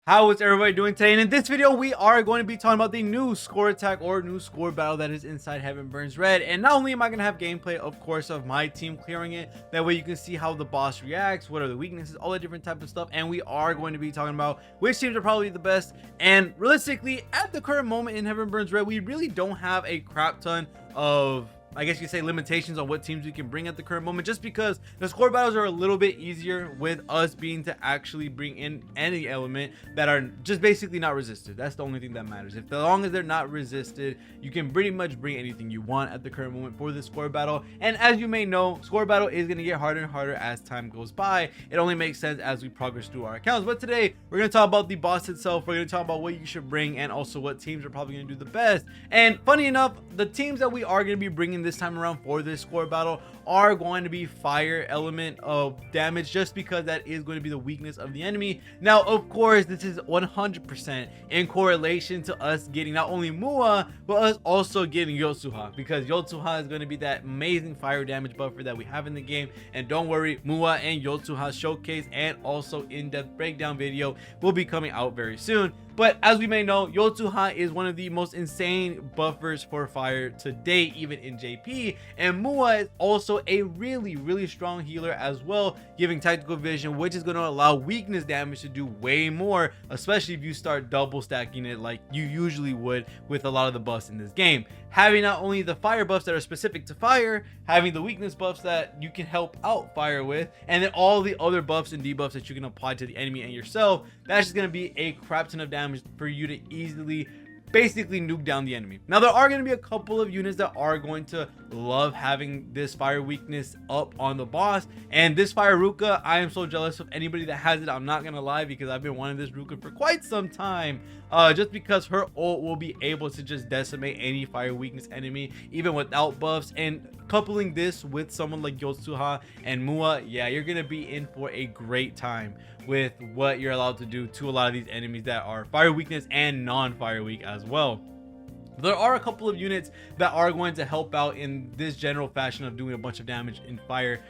How is everybody doing today? And in this video, we are going to be talking about the new score attack or new score battle that is inside Heaven Burns Red. And not only am I going to have gameplay, of course, of my team clearing it, that way you can see how the boss reacts, what are the weaknesses, all the different type of stuff. And we are going to be talking about which teams are probably the best. And realistically, at the current moment in Heaven Burns Red, we really don't have a crap ton of, I guess you could say, limitations on what teams we can bring at the current moment, just because the score battles are a little bit easier with us being to actually bring in any element that are just basically not resisted. That's the only thing that matters. If, as long as they're not resisted, you can pretty much bring anything you want at the current moment for this score battle. And as you may know, score battle is going to get harder and harder as time goes by. It only makes sense as we progress through our accounts. But today we're going to talk about the boss itself. We're going to talk about what you should bring and also what teams are probably going to do the best. And funny enough, the teams that we are going to be bringing this time around for this score battle are going to be fire element of damage, just because that is going to be the weakness of the enemy. Now, of course, this is 100% in correlation to us getting not only Mua, but us also getting Yotsuha, because Yotsuha is going to be that amazing fire damage buffer that we have in the game. And don't worry, Mua and Yotsuha showcase and also in-depth breakdown video will be coming out very soon. But as we may know, Yotsuha is one of the most insane buffers for fire to date, even in JP. And Mua is also a really strong healer as well, giving tactical vision, which is going to allow weakness damage to do way more, especially if you start double stacking it like you usually would with a lot of the buffs in this game. Having not only the fire buffs that are specific to fire, having the weakness buffs that you can help out fire with, and then all the other buffs and debuffs that you can apply to the enemy and yourself, that's just going to be a crap ton of damage for you to easily basically nuke down the enemy. Now, there are going to be a couple of units that are going to love having this fire weakness up on the boss, and this fire Ruka, I am so jealous of anybody that has it. I'm not gonna lie, because I've been wanting this Ruka for quite some time, just because her ult will be able to just decimate any fire weakness enemy even without buffs. And coupling this with someone like Yotsuha and Mua, yeah, you're gonna be in for a great time with what you're allowed to do to a lot of these enemies that are fire weakness and non-fire weak as well. There are a couple of units that are going to help out in this general fashion of doing a bunch of damage in fire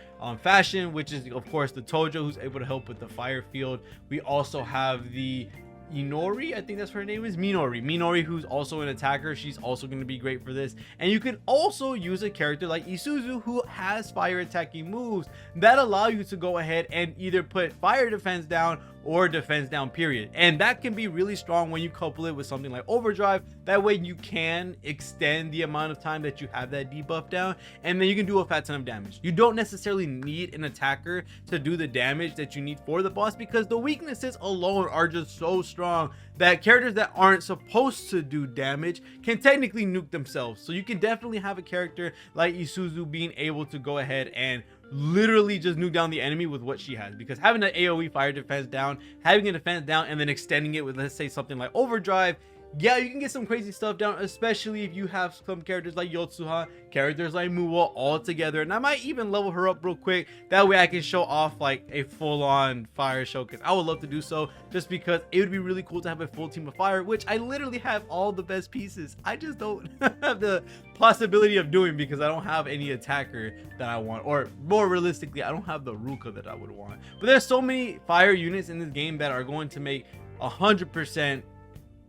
fashion, which is of course the Tojo, who's able to help with the fire field. We also have the Inori, I think that's her name is, Minori, who's also an attacker. She's also going to be great for this. And you can also use a character like Isuzu, who has fire attacking moves that allow you to go ahead and either put fire defense down or defense down period. And that can be really strong when you couple it with something like overdrive. That way you can extend the amount of time that you have that debuff down, and then you can do a fat ton of damage. You don't necessarily need an attacker to do the damage that you need for the boss, because the weaknesses alone are just so strong that characters that aren't supposed to do damage can technically nuke themselves. So you can definitely have a character like Isuzu being able to go ahead and literally just nuke down the enemy with what she has, because having an AoE fire defense down, having a defense down, and then extending it with, let's say, something like overdrive, yeah, you can get some crazy stuff down, especially if you have some characters like Yotsuha, characters like Mua all together. And I might even level her up real quick, that way I can show off like a full-on fire showcase. I would love to do so, just because it would be really cool to have a full team of fire, which I literally have all the best pieces. I just don't have the possibility of doing, because I don't have any attacker that I want, or more realistically, I don't have the Ruka that I would want. But there's so many fire units in this game that are going to make 100%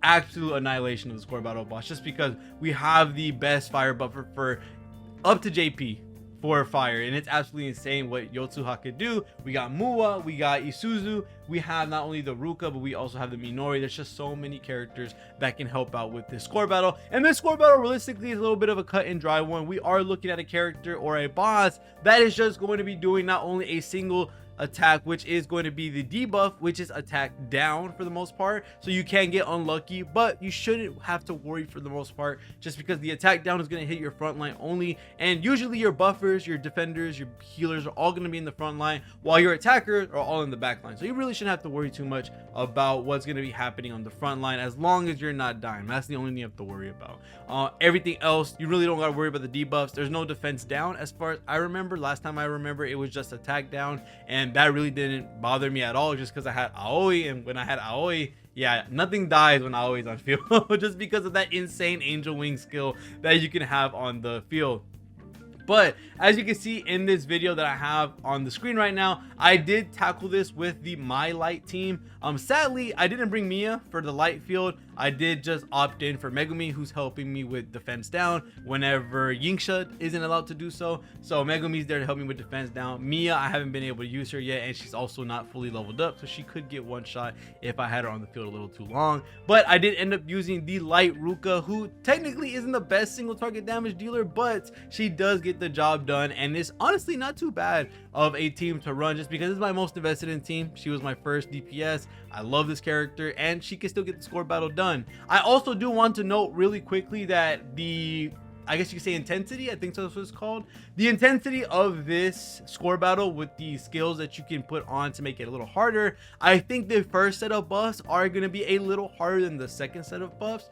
absolute annihilation of the score battle boss, just because we have the best fire buffer for up to JP for fire. And it's absolutely insane what Yotsuha could do. We got Mua, we got Isuzu, we have not only the Ruka, but we also have the Minori. There's just so many characters that can help out with this score battle. And this score battle realistically is a little bit of a cut and dry one. We are looking at a character or a boss that is just going to be doing not only a single attack, which is going to be the debuff, which is attack down for the most part, so you can get unlucky, but you shouldn't have to worry for the most part, just because the attack down is going to hit your front line only. And usually your buffers, your defenders, your healers are all going to be in the front line, while your attackers are all in the back line. So you really shouldn't have to worry too much about what's going to be happening on the front line, as long as you're not dying. That's the only thing you have to worry about. Everything else, you really don't got to worry about the debuffs. There's no defense down as far as I remember. Last time I remember, it was just attack down, and that really didn't bother me at all, just because I had Aoi. And when I had Aoi, yeah, nothing dies when Aoi's on field, just because of that insane angel wing skill that you can have on the field. But as you can see in this video that I have on the screen right now, I did tackle this with the My Light team. Sadly, I didn't bring Mia for the light field. I did just opt in for Megumi, who's helping me with defense down whenever Yingxia isn't allowed to do so. So Megumi's there to help me with defense down. Mia, I haven't been able to use her yet, and she's also not fully leveled up, so she could get one shot if I had her on the field a little too long. But I did end up using the light Ruka, who technically isn't the best single target damage dealer, but she does get the job done, and it's honestly not too bad of a team to run, just because it's my most invested in team. She was my first DPS. I love this character, and she can still get the score battle done. I also do want to note really quickly that I guess you could say intensity, I think that's what it's called. The intensity of this score battle with the skills that you can put on to make it a little harder. I think the first set of buffs are going to be a little harder than the second set of buffs.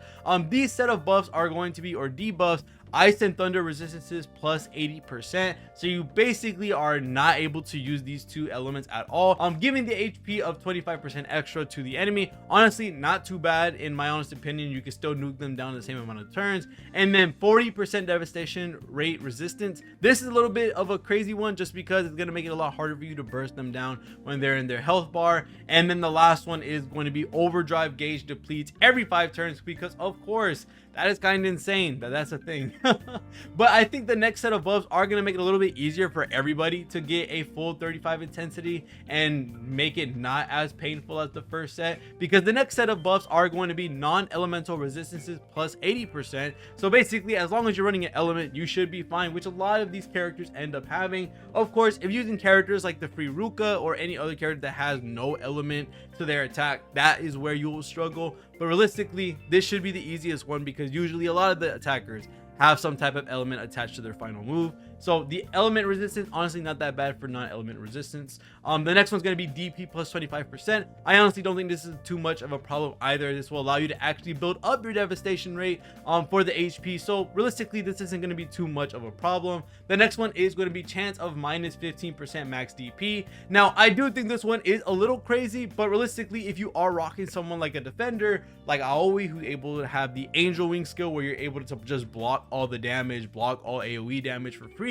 These set of buffs are going to be, or debuffs, Ice and Thunder resistances plus 80%. So you basically are not able to use these two elements at all. Giving the HP of 25% extra to the enemy. Honestly, not too bad in my honest opinion. You can still nuke them down the same amount of turns. And then 40% devastation rate resistance. This is a little bit of a crazy one just because it's going to make it a lot harder for you to burst them down when they're in their health bar. And then the last one is going to be overdrive gauge depletes every 5 turns, because of course that is kind of insane that's a thing. But I think the next set of buffs are going to make it a little bit easier for everybody to get a full 35 intensity and make it not as painful as the first set, because the next set of buffs are going to be non-elemental resistances plus 80%. So basically, as long as you're running an element, you should be fine, which a lot of these characters end up having. Of course, if using characters like the free Ruka or any other character that has no element to their attack, that is where you will struggle. But realistically, this should be the easiest one, because usually a lot of the attackers have some type of element attached to their final move. So the element resistance, honestly not that bad for non-element resistance. The next one's going to be DP plus 25%. I honestly don't think this is too much of a problem either. This will allow you to actually build up your devastation rate for the HP. So realistically, this isn't going to be too much of a problem. The next one is going to be chance of minus 15% max DP. Now, I do think this one is a little crazy, but realistically, if you are rocking someone like a defender, like Aoi, who's able to have the angel wing skill where you're able to just block all the damage, block all AoE damage for free,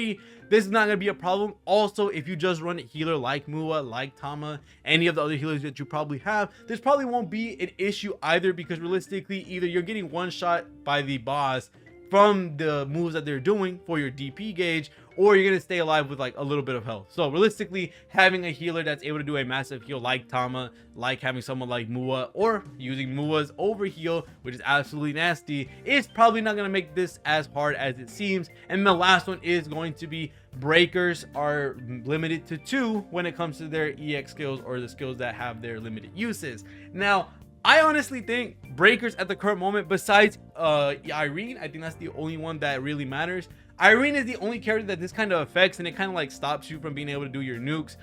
this is not going to be a problem. Also, if you just run a healer like Mua, like Tama, any of the other healers that you probably have, this probably won't be an issue either, because realistically, either you're getting one shot by the boss from the moves that they're doing for your DP gauge, or you're gonna stay alive with like a little bit of health. So realistically, having a healer that's able to do a massive heal like Tama, like having someone like Mua, or using Mua's overheal, which is absolutely nasty, is probably not gonna make this as hard as it seems. And the last one is going to be breakers are limited to 2 when it comes to their EX skills, or the skills that have their limited uses. Now, I honestly think breakers at the current moment, besides Irene, I think that's the only one that really matters. Irene is the only character that this kind of affects, and it kind of like stops you from being able to do your nukes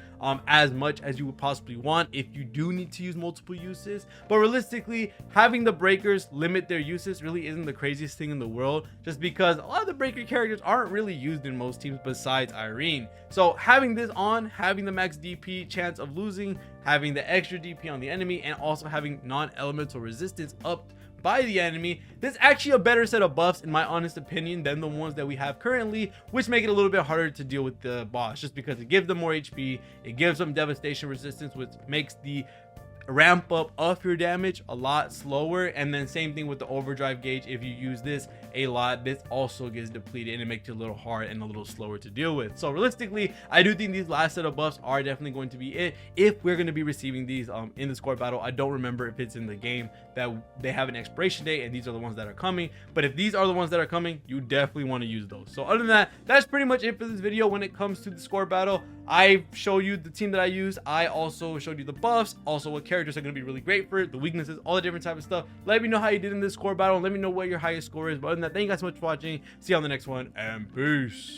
as much as you would possibly want if you do need to use multiple uses. But realistically, having the breakers limit their uses really isn't the craziest thing in the world, just because a lot of the breaker characters aren't really used in most teams besides Irene. So having this on, having the max DP chance of losing, having the extra DP on the enemy, and also having non-elemental resistance up by the enemy, there's actually a better set of buffs in my honest opinion than the ones that we have currently, which make it a little bit harder to deal with the boss, just because it gives them more HP, it gives them devastation resistance, which makes the ramp up of your damage a lot slower. And then same thing with the overdrive gauge. If you use this a lot, this also gets depleted, and it makes it a little hard and a little slower to deal with. So realistically, I do think these last set of buffs are definitely going to be it if we're going to be receiving these in the score battle. I don't remember if it's in the game that they have an expiration date and these are the ones that are coming, but if these are the ones that are coming, you definitely want to use those. So other than that, that's pretty much it for this video when it comes to the score battle. I show you the team that I use. I also showed you the buffs, also what characters are going to be really great for it, the weaknesses, all the different type of stuff. Let me know how you did in this score battle, and let me know what your highest score is. But other than that, thank you guys so much for watching. See you on the next one, and peace.